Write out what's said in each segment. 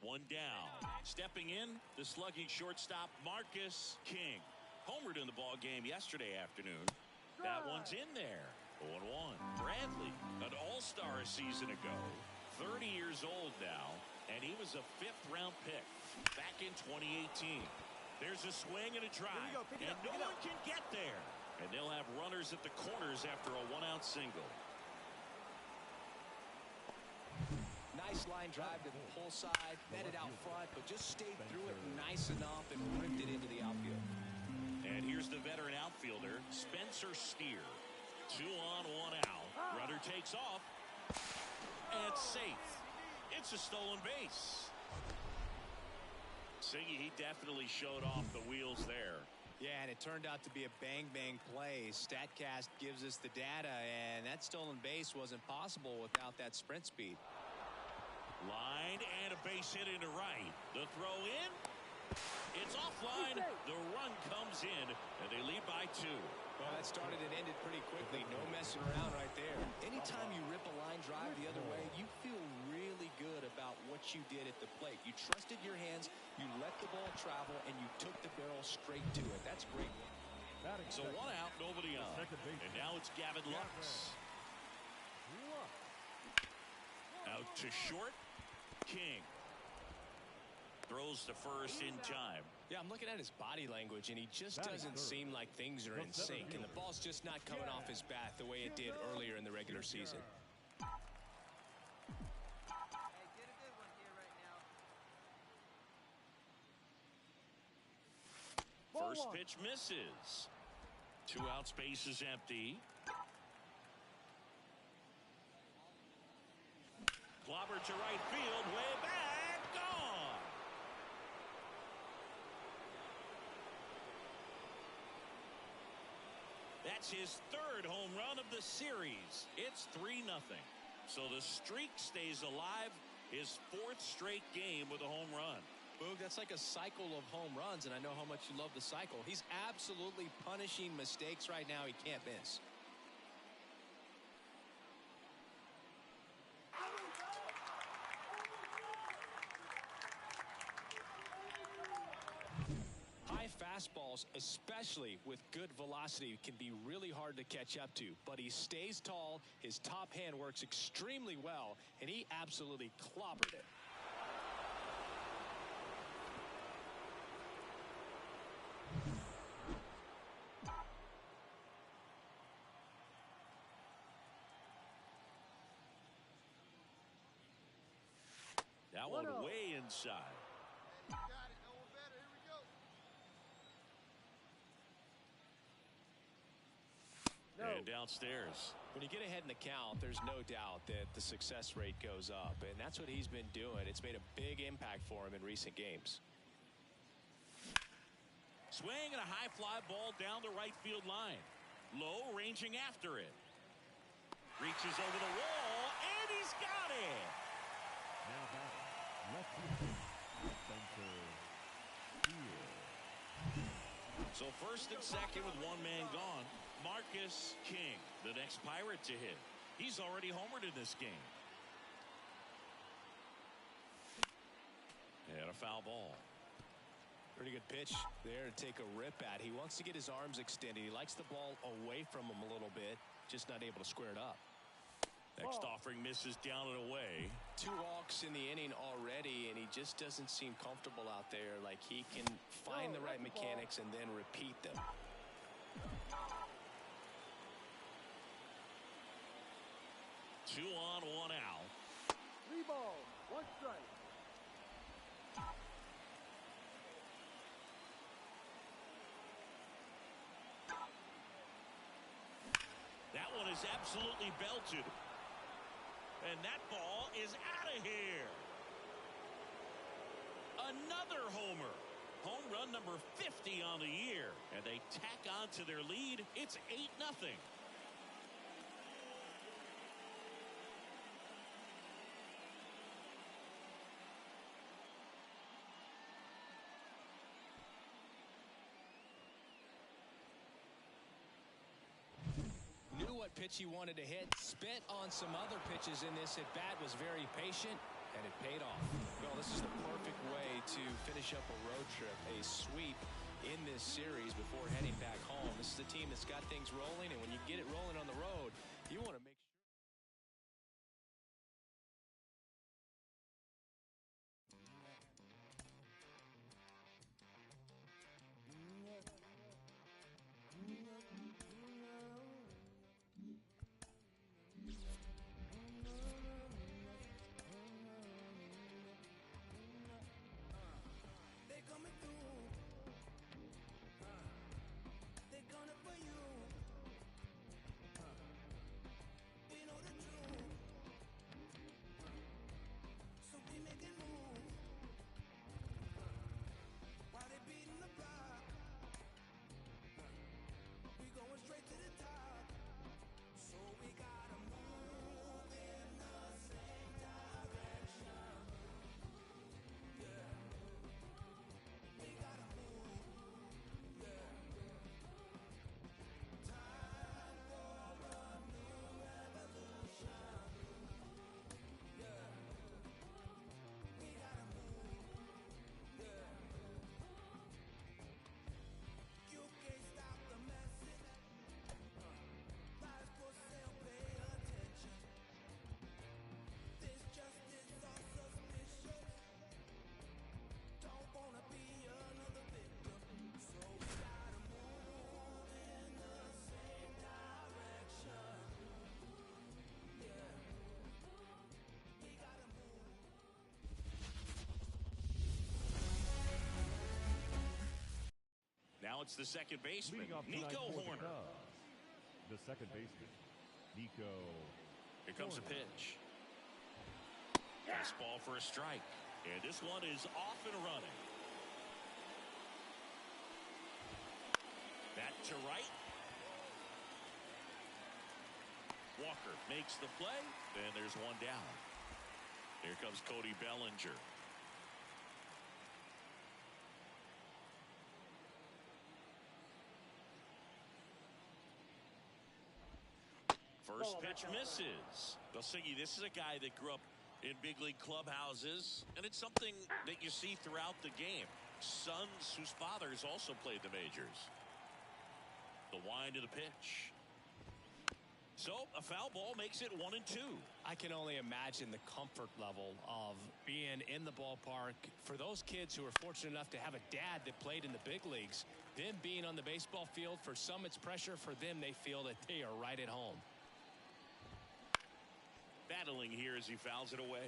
One down. Stepping in, the slugging shortstop Marcus King. Homered in the ball game yesterday afternoon. That one's in there. 0-1. Bradley, an all-star a season ago. 30 years old now, and he was a 5th-round pick back in 2018. There's a swing and a drive, and no one can get there. And they'll have runners at the corners after a 1-out single. Nice line drive to the pull side, met it out front, but just stayed through it nice enough and ripped it into the outfield. And here's the veteran outfielder, Spencer Steer. 2 on, 1 out. Runner takes off. And safe. It's a stolen base. Siggy, he definitely showed off the wheels there. Yeah, and it turned out to be a bang-bang play. StatCast gives us the data, and that stolen base wasn't possible without that sprint speed. Line and a base hit into right. The throw in. It's offline. The run comes in, and they lead by 2. Well, that started and ended pretty quickly. No messing around right there. Anytime you rip a line drive the other way, you feel really good about what you did at the plate. You trusted your hands, you let the ball travel, and you took the barrel straight to it. That's great. So 1 out, nobody on. And now it's Gavin Lux. Out to short. King throws to first in time. Yeah, I'm looking at his body language, and he just doesn't seem like things are in sync, and the ball's just not coming off his bat the way it did earlier in the regular season. First pitch misses. 2 out, space is empty. Clobber to right field, way back, gone. That's his 3rd home run of the series. It's 3-0. So the streak stays alive. His 4th straight game with a home run. Boog, that's like a cycle of home runs, and I know how much you love the cycle. He's absolutely punishing mistakes right now he can't miss. High fastballs, especially with good velocity, can be really hard to catch up to, but he stays tall, his top hand works extremely well, and he absolutely clobbered it. That one way inside. Got it. No one better. Here we go. And downstairs. When you get ahead in the count, there's no doubt that the success rate goes up, and that's what he's been doing. It's made a big impact for him in recent games. Swing and a high fly ball down the right field line. Low, ranging after it. Reaches over the wall, and he's got it. Now batting, left field, Spencer. So first and second with 1 man gone. Marcus King, the next Pirate to hit. He's already homered in this game. And a foul ball. Pretty good pitch there to take a rip at. He wants to get his arms extended. He likes the ball away from him a little bit, just not able to square it up. Next offering misses down and away. 2 walks in the inning already, and he just doesn't seem comfortable out there. Like he can find the right mechanics and then repeat them. Two on, 1 out. 3 balls, 1 strike. That one is absolutely belted. And that ball is out of here. Another homer. Home run number 50 on the year. And they tack on to their lead. It's 8-0. Knew what pitch he wanted to hit, spit on some other pitches in this at bat, was very patient, And it paid off. Well, this is the perfect way to finish up a road trip, a sweep in this series before heading back home. This is a team that's got things rolling, and when you get it rolling on the road, you want to make sure. Now it's the second baseman, Leading off tonight Nico for the Horner. Cubs, the second baseman, Nico. Here comes a pitch. Fastball for a strike. And this one is off and running. Back to right. Walker makes the play. Then there's one down. Here comes Cody Bellinger. First pitch misses. Belsingi, this is a guy that grew up in big league clubhouses, and it's something that you see throughout the game. Sons whose fathers also played the majors. The wind of the pitch. So a foul ball makes it 1-2. I can only imagine the comfort level of being in the ballpark for those kids who are fortunate enough to have a dad that played in the big leagues. Them being on the baseball field, for some it's pressure. For them, they feel that they are right at home. Battling here as he fouls it away.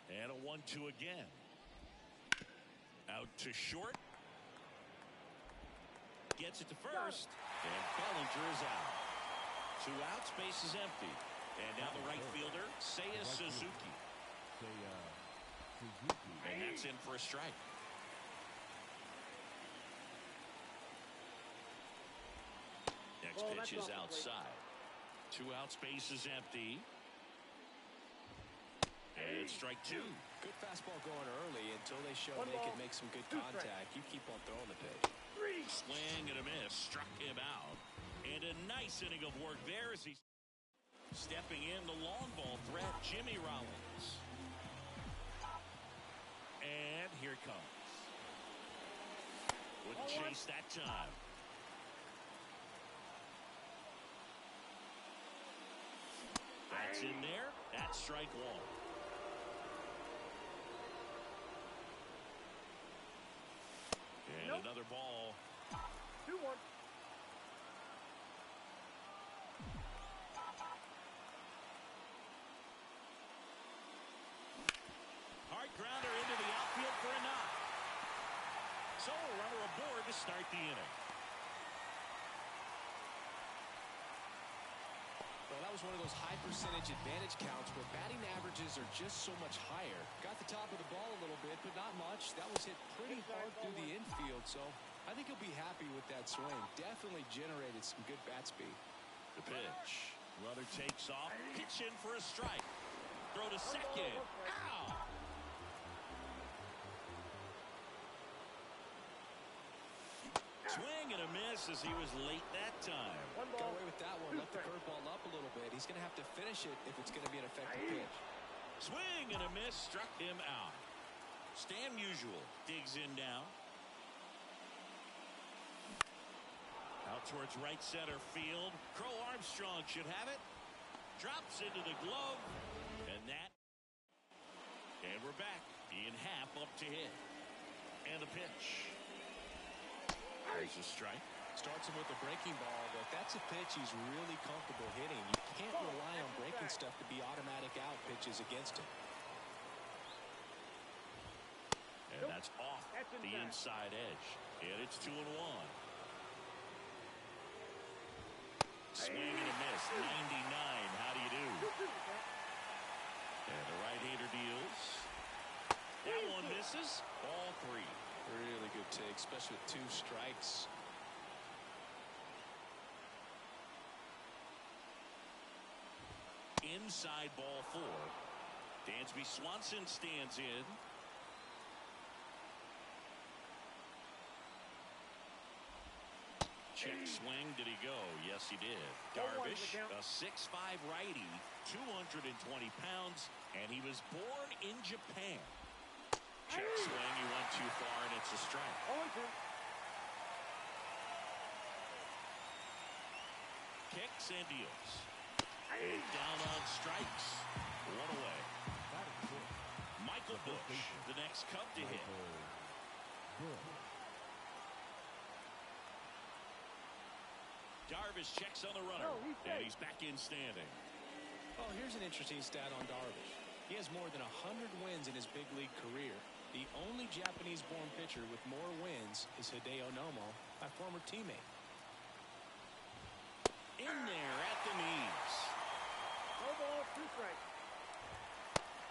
And a 1-2 again. Out to short. Gets it to first. And Bellinger is out. 2 outs, base is empty. And now the right fielder, Seiya Suzuki. And that's in for a strike. Next pitch is outside. 2 outs, base is empty. And strike 2. Good fastball going early until they show they can make some good contact. You keep on throwing the pitch. Swing and a miss. Struck him out. And a nice inning of work there as he's stepping in the long ball threat, Jimmy Rollins. And here it comes. Wouldn't chase that time. That's in there. That's strike 1. And another ball. 2-1. Hard grounder into the outfield for a knock. So a runner aboard to start the inning. Well, that was one of those high percentage advantage counts where batting averages are just so much higher. Got the top of the ball a little bit, but not much. That was hit pretty hard through the infield, so I think he'll be happy with that swing. Definitely generated some good bat speed. The pitch. Runner takes off. Pitch in for a strike. Throw to second. Ow! Swing Swing and a miss as he was late that time. One Got ball. away with that one. Let the curveball up a little bit. He's going to have to finish it if it's going to be an effective pitch. Swing and a miss struck him out. Stan Musial digs in now. Out towards right center field. Crow Armstrong should have it. Drops into the glove. And we're back. Ian Happ up to hit. And a pitch. There's a strike. Starts him with a breaking ball, but that's a pitch he's really comfortable hitting. You can't rely on breaking stuff to be automatic out pitches against him. And that's off the inside edge. And it's 2-1. Swing and a miss. 99. How do you do? And the right-hander deals. That one misses. Ball 3. Really good take, especially with 2 strikes. Inside ball 4. Dansby Swanson stands in. Check swing. Did he go? Yes, he did. Darvish, a 6'5 righty, 220 pounds, and he was born in Japan. Check swing. He went too far, and it's a strike. 0-2. Kicks and deals. And down on strikes. 1 away. Michael Busch, the next Cub to hit. Darvish checks on the runner, and he's back in standing. Oh, here's an interesting stat on Darvish. He has more than 100 wins in his big league career. The only Japanese-born pitcher with more wins is Hideo Nomo, my former teammate. In there at the knees. No ball, 2 strikes.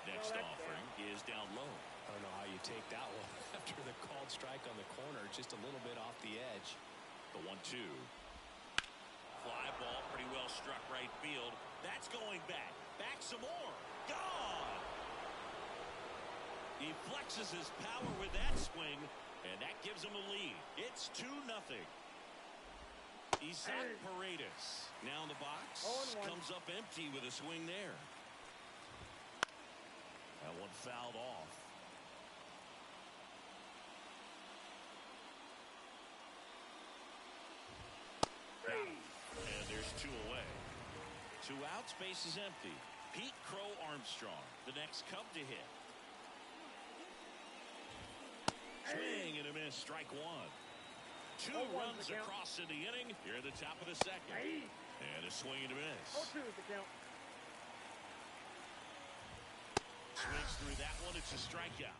Next offering is down low. I don't know how you take that one after the called strike on the corner, just a little bit off the edge. The 1-2. Fly ball pretty well struck right field. That's going back. Back some more. Gone. He flexes his power with that swing, and that gives him a lead. It's 2-0. Isaac Paredes now in the box. 0-1. Comes up empty with a swing there. That one fouled off. And there's 2 away. 2 outs, base is empty. Pete Crow Armstrong, the next Cub to hit. Swing and a miss, strike 1. 2 runs across in the inning here at the top of the second. And a swing and a miss. 0-2 is the count. Swings through that one, it's a strikeout.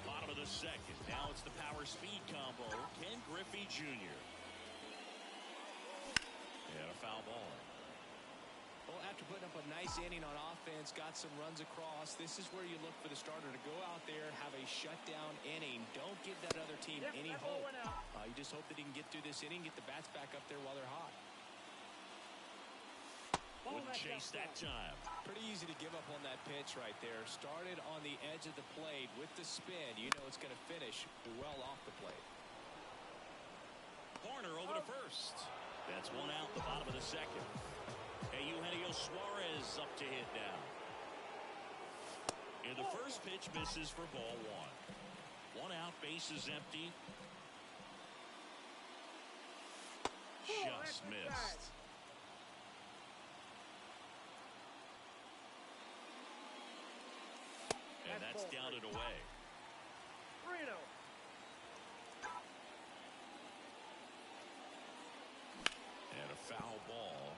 Bottom of the second. Now it's the power speed combo. Ken Griffey Jr. And a foul ball. Well, after putting up a nice inning on offense, got some runs across, this is where you look for the starter to go out there, have a shutdown inning. Don't give that other team any hope. You just hope that he can get through this inning, get the bats back up there while they're hot. Wouldn't chase that time. Pretty easy to give up on that pitch right there. Started on the edge of the plate with the spin. You know it's going to finish well off the plate. Corner over to first. That's 1 out, the bottom of the second. Hey, Eugenio Suarez up to hit now. And the first pitch misses for ball 1. 1 out, base is empty. Just missed. And that's down and away. 3-0. And a foul ball.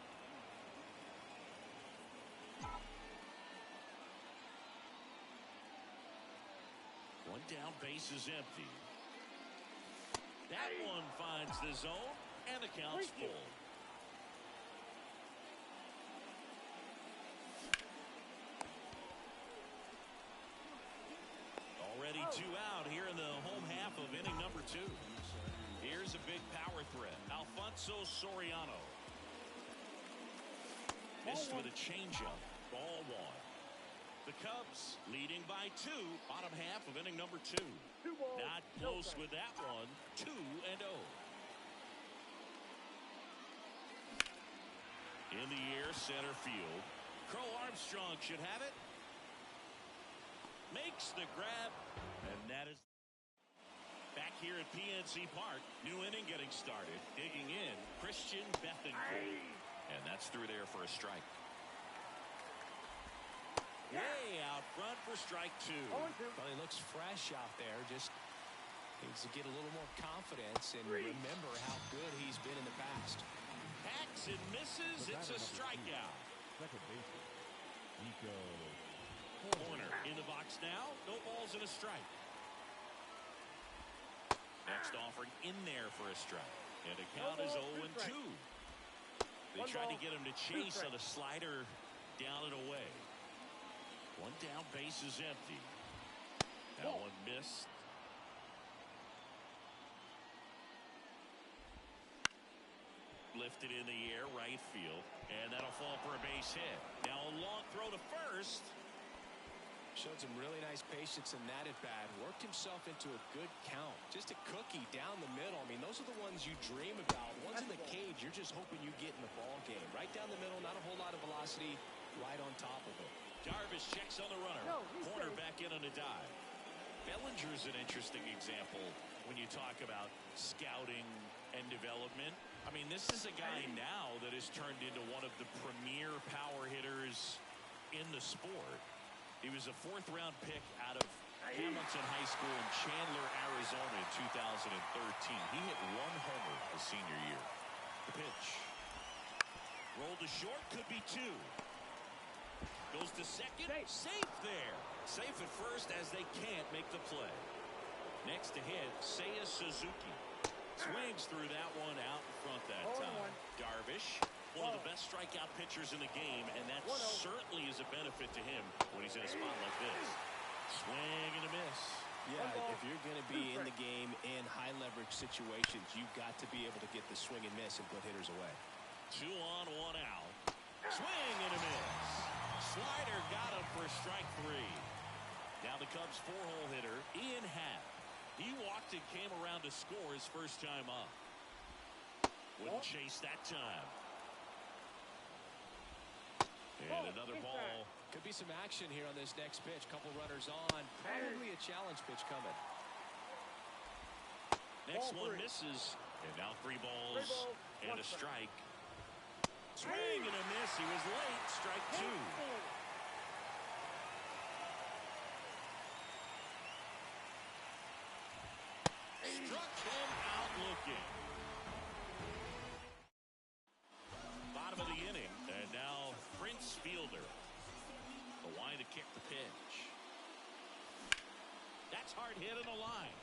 One down, base is empty. That one finds the zone, and the count's full. Already 2 out here in the home half of inning number 2. Here's a big power threat. Alfonso Soriano. Missed with a changeup. Ball 1. The Cubs leading by 2, bottom half of inning number 2. 2 balls. Not close with that one. 2-0. In the air, center field. Crow Armstrong should have it. Makes the grab, and that is back here at PNC Park. New inning getting started. Digging in, Christian Bethancourt. And that's through there for a strike. Way out front for strike 2. Well, he looks fresh out there. Just needs to get a little more confidence and remember how good he's been in the past. Hacks and misses. It's a strikeout. Second baseman, Nico. Corner in the box now. No balls and a strike. Next offering in there for a strike. And the count is 0-2. They tried to get him to chase on a slider down and away. One down, base is empty. That one missed. Lifted in the air, right field. And that'll fall for a base hit. Now a long throw to first. Showed some really nice patience in that at bat. Worked himself into a good count. Just a cookie down the middle. I mean, those are the ones you dream about. Ones in the cage, you're just hoping you get in the ball game. Right down the middle, not a whole lot of velocity. Right on top of it. Darvish checks on the runner. Corner back in on a dive. Bellinger's an interesting example when you talk about scouting and development. I mean, this is a guy now that has turned into one of the premier power hitters in the sport. He was a 4th-round pick out of Hamilton High School in Chandler, Arizona in 2013. He hit 1 homer his senior year. The pitch. Rolled to short, could be 2. Goes to second, safe there. Safe at first as they can't make the play. Next to hit, Seiya Suzuki. Swings through that one out in front that time. Darvish, one of the best strikeout pitchers in the game, and that certainly is a benefit to him when he's in a spot like this. Swing and a miss. Yeah, if you're going to be in the game in high leverage situations, you've got to be able to get the swing and miss and put hitters away. 2 on, 1 out. Swing and a miss. Slider got him for strike 3. Now the Cubs 4-hole hitter, Ian Happ. He walked and came around to score his first time up. Wouldn't chase that time. And another ball. Could be some action here on this next pitch. Couple runners on. Probably a challenge pitch coming. Next one misses. And now 3 balls and a strike. Swing and a miss. He was late. Strike 2. Struck him out looking. Bottom of the inning. And now Prince Fielder. The line to kick the pitch. That's hard hit in the line.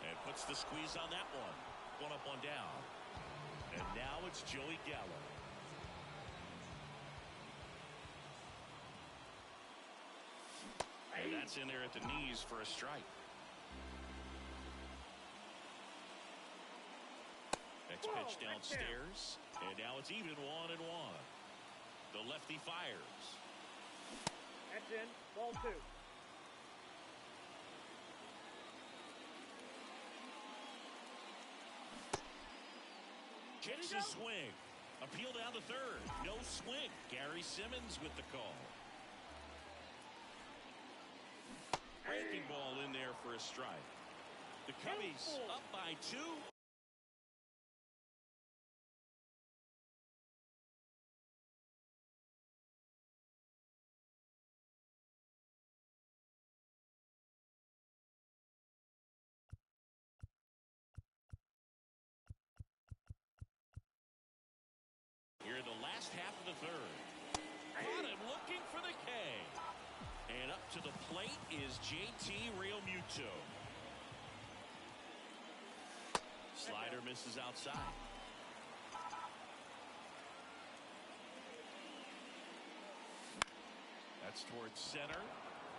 And puts the squeeze on that one. 1 up, 1 down. And now it's Joey Gallo. And that's in there at the knees for a strike. Next pitch downstairs. And now it's even 1-1. The lefty fires. That's in. Ball 2. Checks his swing. Appeal down the 3rd. No swing. Gary Simmons with the call. Breaking ball in there for a strike. The Cubbies up by 2. Here in the last half of the 3rd. Got him looking for the K. And up to the plate is JT Realmuto. Slider misses outside. That's towards center.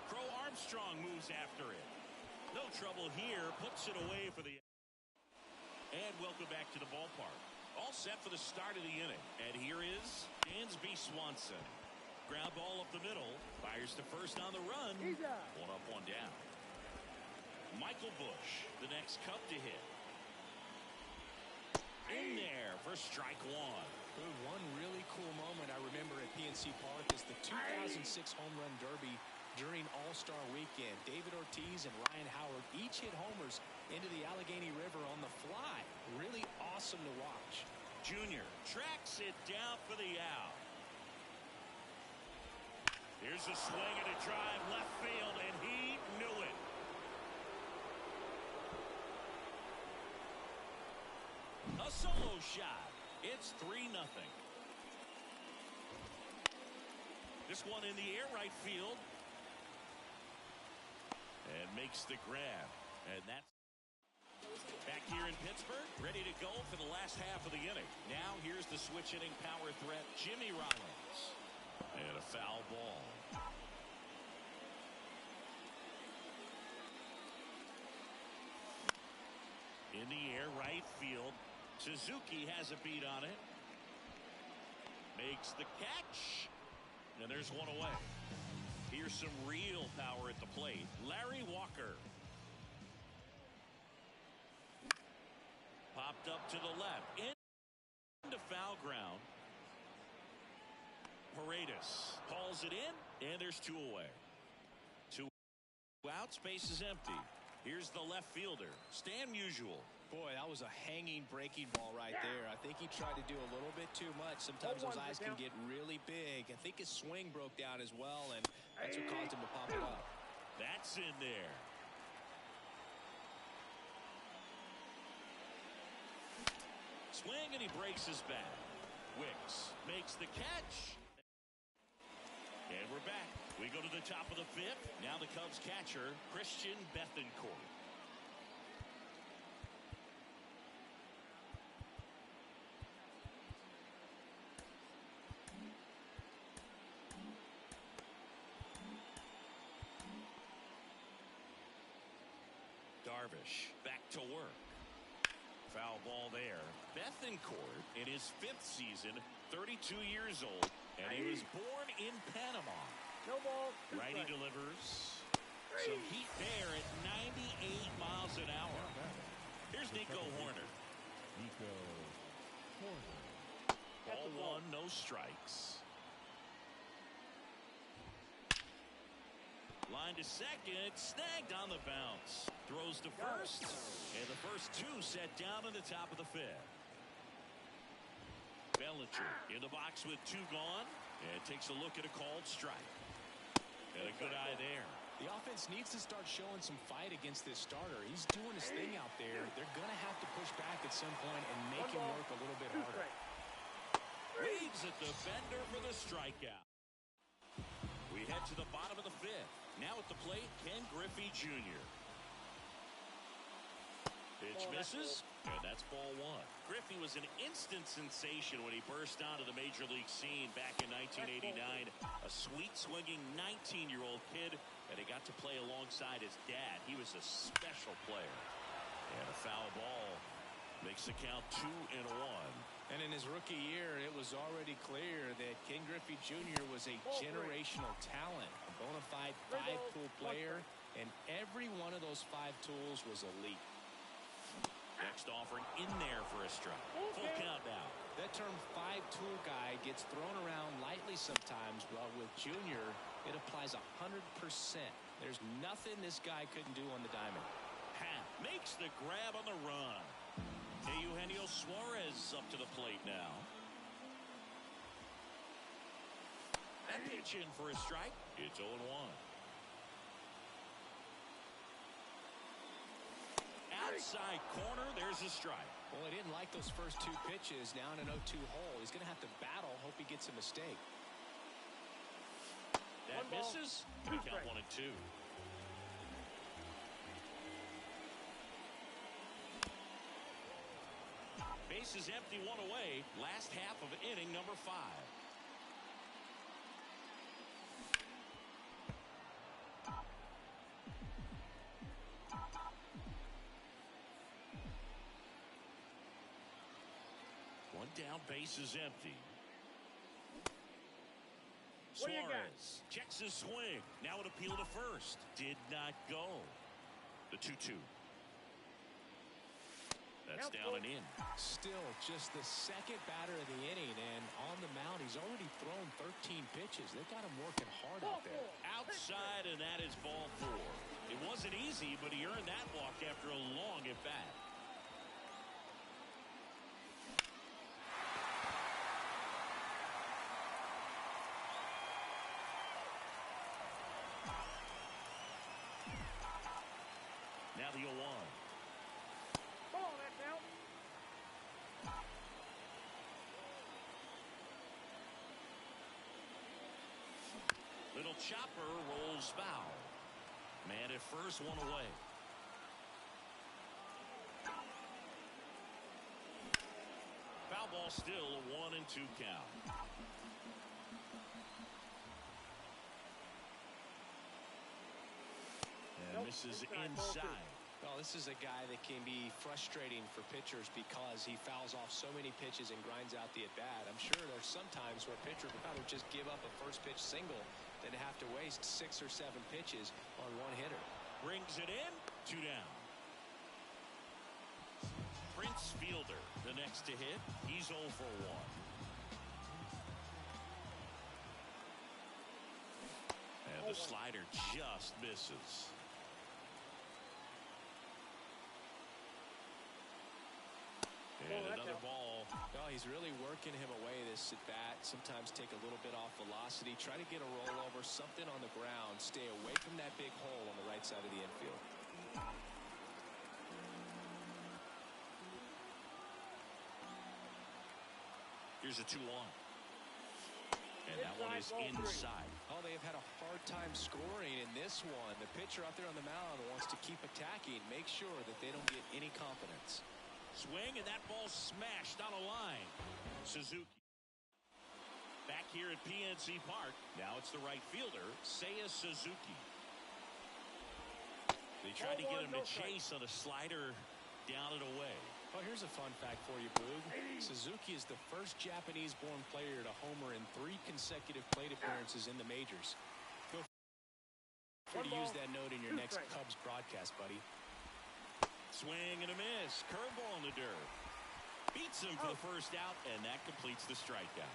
Crow Armstrong moves after it. No trouble here. Puts it away for the... And welcome back to the ballpark. All set for the start of the inning. And here is Dansby Swanson. Ground ball up the middle. Fires to first on the run. He's out. One up, one down. Michael Bush, the next Cub to hit. In there for strike one. One really cool moment I remember at PNC Park is the 2006 Home Run Derby during All-Star Weekend. David Ortiz and Ryan Howard each hit homers into the Allegheny River on the fly. Really awesome to watch. Junior tracks it down for the out. Here's a swing and a drive left field, and he knew it. A solo shot. It's 3-0. This one in the air right field. And makes the grab. And that's back here in Pittsburgh, ready to go for the last half of the inning. Now here's the switch hitting power threat, Jimmy Rollins. And a foul ball. In the air right field. Suzuki has a beat on it. Makes the catch. And there's one away. Here's some real power at the plate. Larry Walker. Popped up to the left. Into foul ground. Paredes hauls it in, and there's two away. Two out, space is empty. Here's the left fielder, Stan Musial. Boy, that was a hanging breaking ball right there. I think he tried to do a little bit too much. Sometimes those eyes can get really big. I think his swing broke down as well, and that's what caused him to pop it up. That's in there. Swing, and he breaks his bat. Wicks makes the catch. And we're back. We go to the top of the fifth. Now the Cubs catcher, Christian Bethancourt. Darvish back to work. Foul ball there. Bethancourt in his fifth season, 32 years old, and he was born in Panama. No ball. Righty delivers. Some heat there at 98 miles an hour. Here's Nico Hoerner. Nico Hoerner. Ball one, no strikes. Line to second, snagged on the bounce. Throws to first, and the first two set down in the top of the fifth. Bellinger in the box with two gone, and takes a look at a called strike. And a good eye there. The offense needs to start showing some fight against this starter. He's doing his thing out there. They're going to have to push back at some point and make him work a little bit harder. Waves at the bender for the strikeout. We head to the bottom of the fifth. Now at the plate, Ken Griffey Jr. Pitch misses, and that's ball one. Griffey was an instant sensation when he burst onto the major league scene back in 1989. A sweet swinging 19-year-old kid, and he got to play alongside his dad. He was a special player. And a foul ball makes the count 2-1. And in his rookie year, it was already clear that Ken Griffey Jr. was a generational talent, a bona fide five-tool player, and every one of those five tools was elite. Next offering in there for a strike. Full count now. That term five-tool guy gets thrown around lightly sometimes, but with Junior, it applies 100%. There's nothing this guy couldn't do on the diamond. Happ makes the grab on the run. Eugenio Suarez up to the plate now. That pitch in for a strike. It's 0-1. Outside corner, there's a strike. Well, he didn't like those first two pitches. Now in an 0-2 hole, he's going to have to battle. Hope he gets a mistake. That misses. We count 1 and 2. Base is empty, one away. Last half of inning number 5. One down, base is empty. What do you got? Suarez checks his swing. Now an appeal to first. Did not go. The 2-2. That's down and in. Still just the second batter of the inning, and on the mound, he's already thrown 13 pitches. They've got him working hard out there. Outside, and that is ball 4. It wasn't easy, but he earned that walk after a long at bat. Now the 0-1. Ball, that's out. Little chopper rolls foul. Man at first, one away. Foul ball still, a 1-2 count. And misses inside. Well, this is a guy that can be frustrating for pitchers because he fouls off so many pitches and grinds out the at-bat. I'm sure there's some times where a pitcher would rather just give up a first pitch single than to have to waste 6 or 7 pitches on one hitter. Brings it in, 2 down. Prince Fielder, the next to hit. He's 0 for 1. And the slider just misses. And another ball. Well, he's really working him away this at bat. Sometimes take a little bit off velocity. Try to get a rollover, something on the ground. Stay away from that big hole on the right side of the infield. Here's a 2-1. And that one is inside. Oh, they have had a hard time scoring in this one. The pitcher out there on the mound wants to keep attacking. Make sure that they don't get any confidence. Swing, and that ball smashed on a line. Suzuki. Back here at PNC Park. Now it's the right fielder, Seiya Suzuki. They tried to get him to chase on a slider down and away. Well, here's a fun fact for you, Broog. Suzuki is the first Japanese-born player to homer in 3 consecutive plate appearances in the majors. Feel free to use that note in your next Cubs broadcast, buddy. Swing and a miss. Curveball in the dirt. Beats him for the first out, and that completes the strikeout.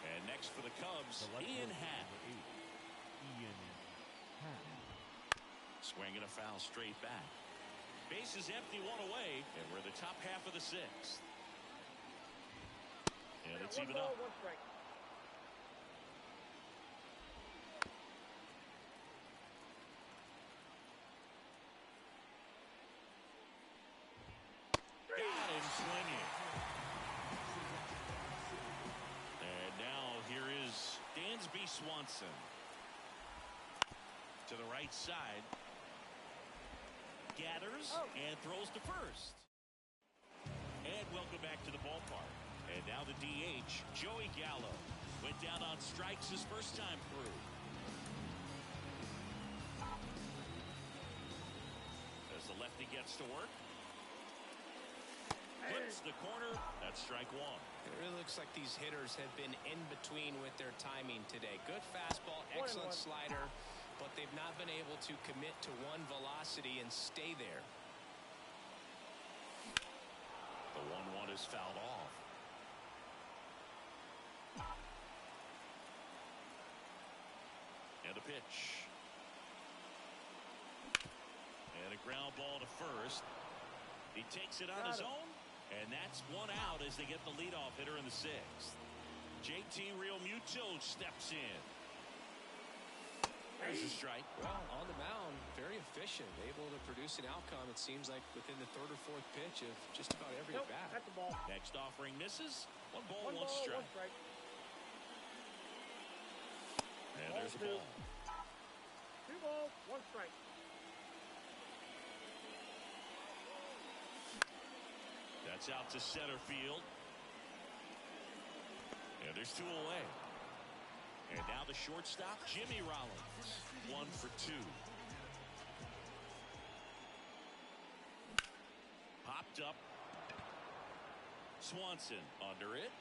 And next for the Cubs, Ian Happ. Swing and a foul straight back. Base is empty, 1 away, and we're in the top half of the 6th. And it's even up. Got him swinging. And now here is Dansby Swanson. To the right side. Gathers and throws to first. And welcome back to the ballpark. And now the DH, Joey Gallo. Went down on strikes his first time through. As the lefty gets to work. Hits the corner. That's strike 1. It really looks like these hitters have been in between with their timing today. Good fastball, excellent slider, but they've not been able to commit to one velocity and stay there. The 1-1 is fouled off. And a pitch. And a ground ball to first. He takes it on his own, and that's 1 out as they get the leadoff hitter in the 6th. JT Realmuto steps in. There's a strike. Well, on the mound, very efficient, able to produce an outcome, it seems like, within the 3rd or 4th pitch of just about every at bat. That's the ball. Next offering misses. 1 ball, 1 strike. And there's a ball. 2 balls, 1 strike. That's out to center field. And there's 2 away. And now the shortstop, Jimmy Rollins. 1 for 2. Popped up. Swanson under it.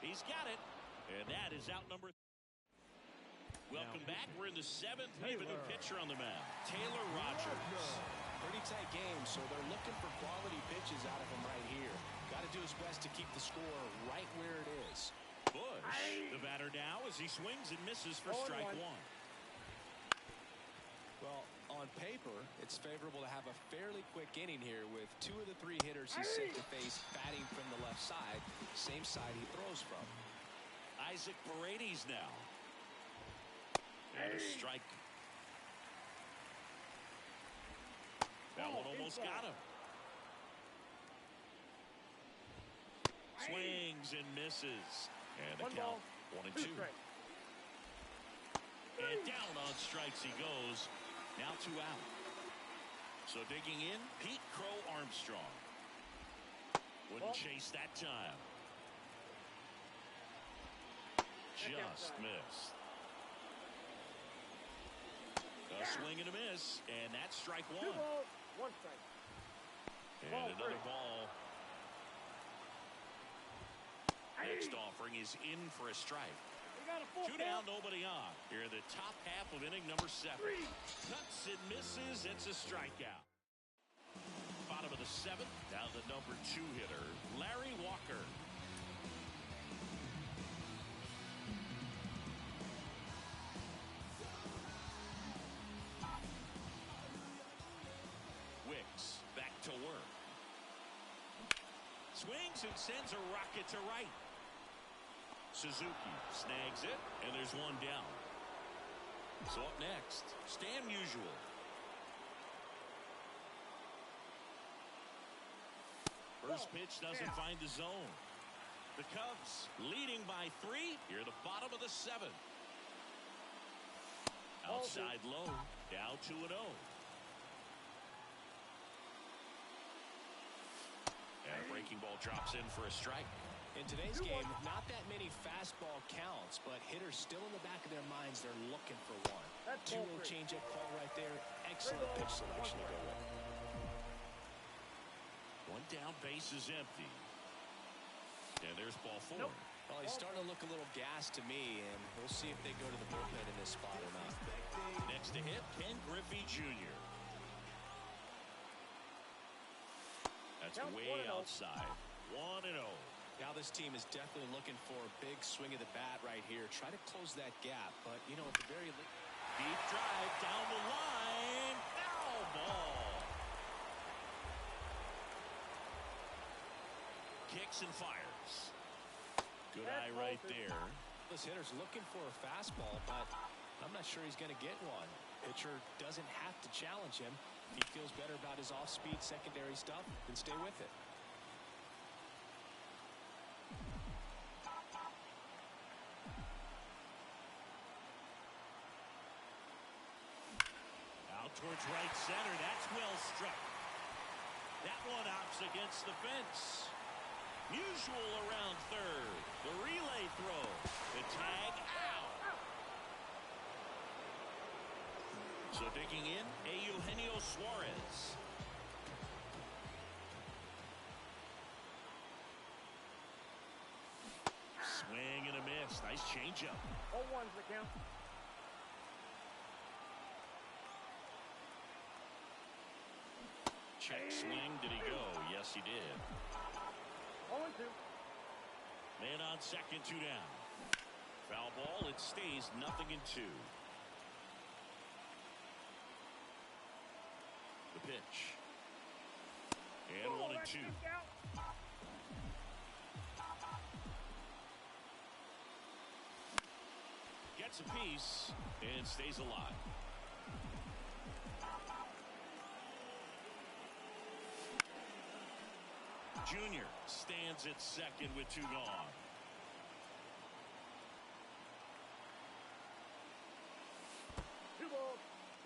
He's got it. And that is out number. Welcome back. We're in the 7th. We have a new pitcher on the mound. Taylor Rogers. Pretty tight game, so they're looking for quality pitches out of him right here. Got to do his best to keep the score right where it is. Bush, the batter now as he swings and misses for strike one. Well, on paper, it's favorable to have a fairly quick inning here with 2 of the 3 hitters he's set to face batting from the left side, same side he throws from. Isaac Paredes now. And a strike. That one almost got him. Swings and misses. And the count 1-2. And down on strikes he goes. Now 2 out. So digging in, Pete Crow Armstrong. Wouldn't chase that time. Just missed. A swing and a miss, and that's strike 1. 2 balls, 1 strike. And another ball. Next offering is in for a strike. 2 down, nobody on. Here in the top half of inning number 7. Cuts and misses. It's a strikeout. Bottom of the 7th. Now the number 2 hitter, Larry Walker. Wicks back to work. Swings and sends a rocket to right. Suzuki snags it, and there's 1 down. So up next, Stan Musial. First pitch doesn't find the zone. The Cubs leading by 3. Here the bottom of the 7th. Outside low, down 2-0. And a breaking ball drops in for a strike. In today's game, not that many fastball counts, but hitters still in the back of their minds, they're looking for 1. 2-0 changeup call right there. Excellent pitch selection to go with. 1 down, base is empty. And there's ball 4. Well, he's starting to look a little gassed to me, and we'll see if they go to the bullpen in this spot or not. Next to hit, Ken Griffey Jr. That's way outside. 1-0. Now this team is definitely looking for a big swing of the bat right here. Try to close that gap, but, you know, at the very least. Deep drive down the line. Foul ball. Kicks and fires. Good eye right there. This hitter's looking for a fastball, but I'm not sure he's going to get one. Pitcher doesn't have to challenge him. If he feels better about his off-speed secondary stuff, then stay with it. Out towards right center. That's well struck. That one opts against the fence. Musial around third. The relay throw. The tag out. So digging in, Eugenio Suarez. Swing and a miss. Nice changeup. 0-1's the count. Check swing. Did he go? Yes, he did. 0-2. Man on second, 2 down. Foul ball. It stays 0-2. The pitch. And 1-2. Gets a piece and stays alive. Junior stands at second with 2 gone.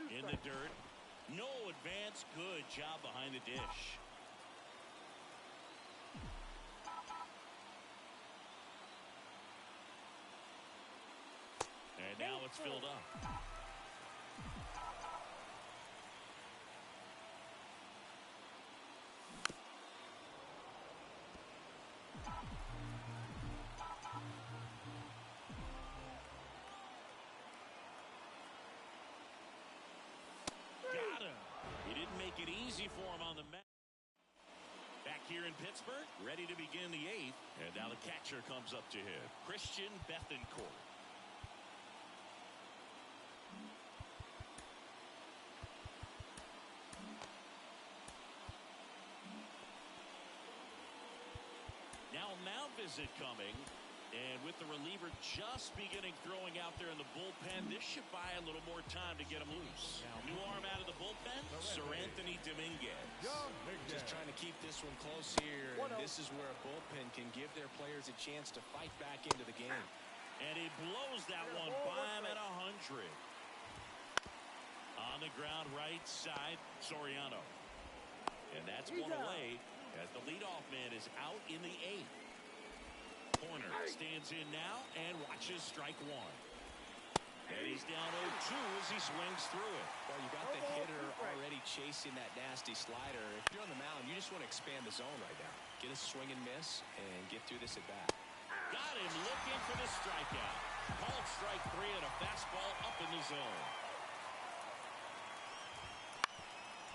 In the dirt. No advance. Good job behind the dish. And now it's filled up. easy for him on the mat. Back here in Pittsburgh, ready to begin the 8th. And now the catcher comes up to hit. Christian Bethancourt. Now mound visit coming. And with the reliever just beginning throwing out there in the bullpen, this should buy a little more time to get him loose. New arm out of the bullpen, Sir Anthony Dominguez. Just trying to keep this one close here. And this is where a bullpen can give their players a chance to fight back into the game. And he blows that one by him at 100. On the ground right side, Soriano. And that's one away as the leadoff man is out in the 8th. Corner stands in now and watches strike one. And he's down 0-2 as he swings through it. Well, you got the hitter already chasing that nasty slider. If you're on the mound, you just want to expand the zone right now. Get a swing and miss and get through this at bat. Got him looking for the strikeout. Called strike 3 and a fastball up in the zone.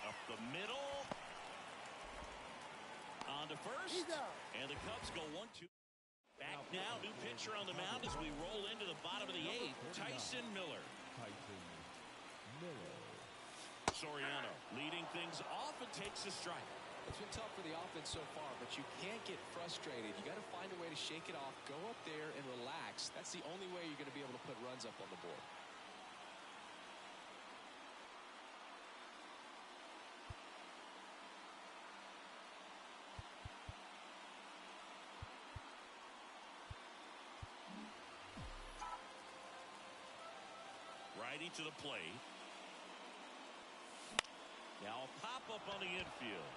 Up the middle. On to first. And the Cubs go 1-2. Back now, new pitcher on the mound as we roll into the bottom of the 8th. Tyson Miller. Soriano leading things off and takes a strike. It's been tough for the offense so far, but you can't get frustrated. You got to find a way to shake it off, go up there and relax. That's the only way you're going to be able to put runs up on the board. Righty to the plate. Now a pop-up on the infield.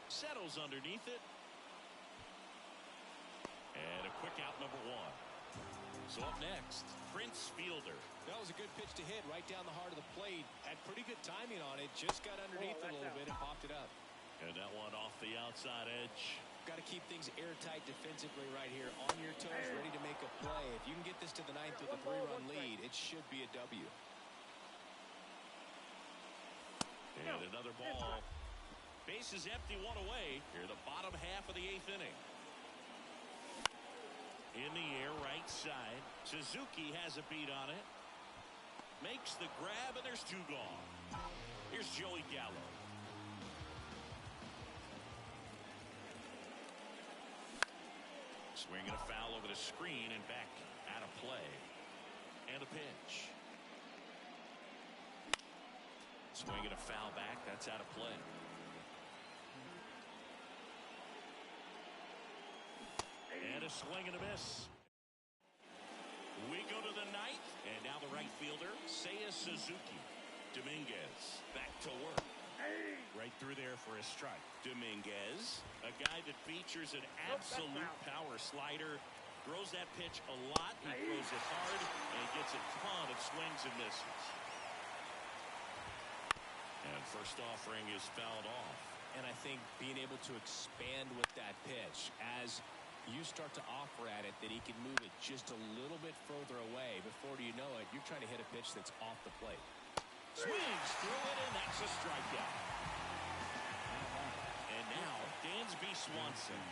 Settles underneath it. And a quick out, number 1. So up next, Prince Fielder. That was a good pitch to hit right down the heart of the plate. Had pretty good timing on it. Just got underneath it a little bit and popped it up. And that one off the outside edge. Got to keep things airtight defensively right here. On your toes, ready to make a play. If you can get this to the 9th with a 3-run lead, it should be a W. And another ball. Base is empty, one away. Here the bottom half of the 8th inning. In the air, right side. Suzuki has a beat on it. Makes the grab, and there's 2 gone. Here's Joey Gallo. Swinging a foul over the screen and back out of play. And a pitch. Swinging a foul back. That's out of play. And a swing and a miss. We go to the 9th. And now the right fielder, Seiya Suzuki. Dominguez back to work. Right through there for a strike. Dominguez, a guy that features an absolute power slider. Throws that pitch a lot. He throws it hard and gets a ton of swings and misses. And first offering is fouled off. And I think being able to expand with that pitch as you start to offer at it that he can move it just a little bit further away. Before you know it, you're trying to hit a pitch that's off the plate. Swings through it, and that's a strikeout. And now, Dansby Swanson.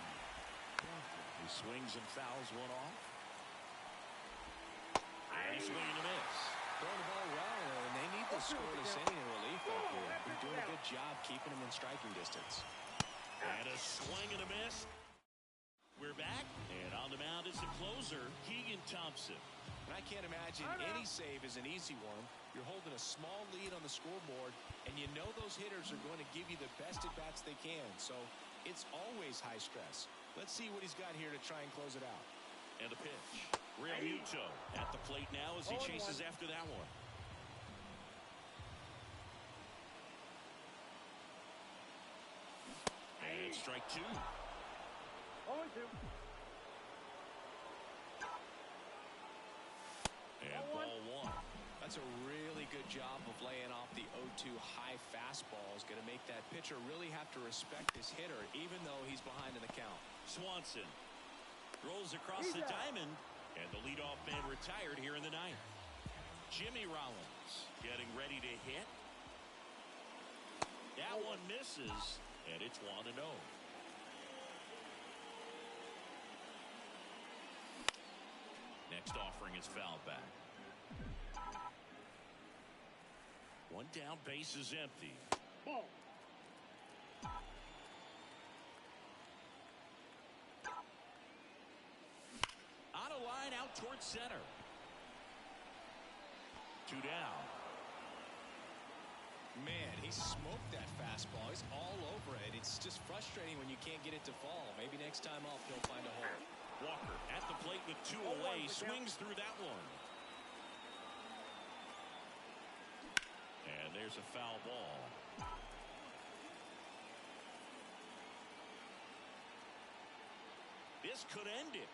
He swings and fouls one off. And he's swinging a miss. Throwing the ball well, and they need the scoreless inning in relief out there. They're doing a good job keeping him in striking distance. And a swing and a miss. We're back, and on the mound is the closer, Keegan Thompson. And I can't imagine any save is an easy one. You're holding a small lead on the scoreboard, and you know those hitters are going to give you the best at-bats they can. So it's always high stress. Let's see what he's got here to try and close it out. And a pitch. Real Muto at the plate now as he chases after that one. And strike 2. 0-2. And ball 1. That's a really good job of laying off the 0-2 high fastball. Is going to make that pitcher really have to respect this hitter, even though he's behind in the count. Swanson rolls across the diamond, and the leadoff man retired here in the 9th. Jimmy Rollins getting ready to hit. That one one misses, and it's 1-0. Next offering is fouled back. One down, base is empty. Ball. On a line out towards center. 2 down. Man, he smoked that fastball. He's all over it. It's just frustrating when you can't get it to fall. Maybe next time up he'll find a hole. Walker at the plate with 2 away. Swings through that one. And there's a foul ball. This could end it.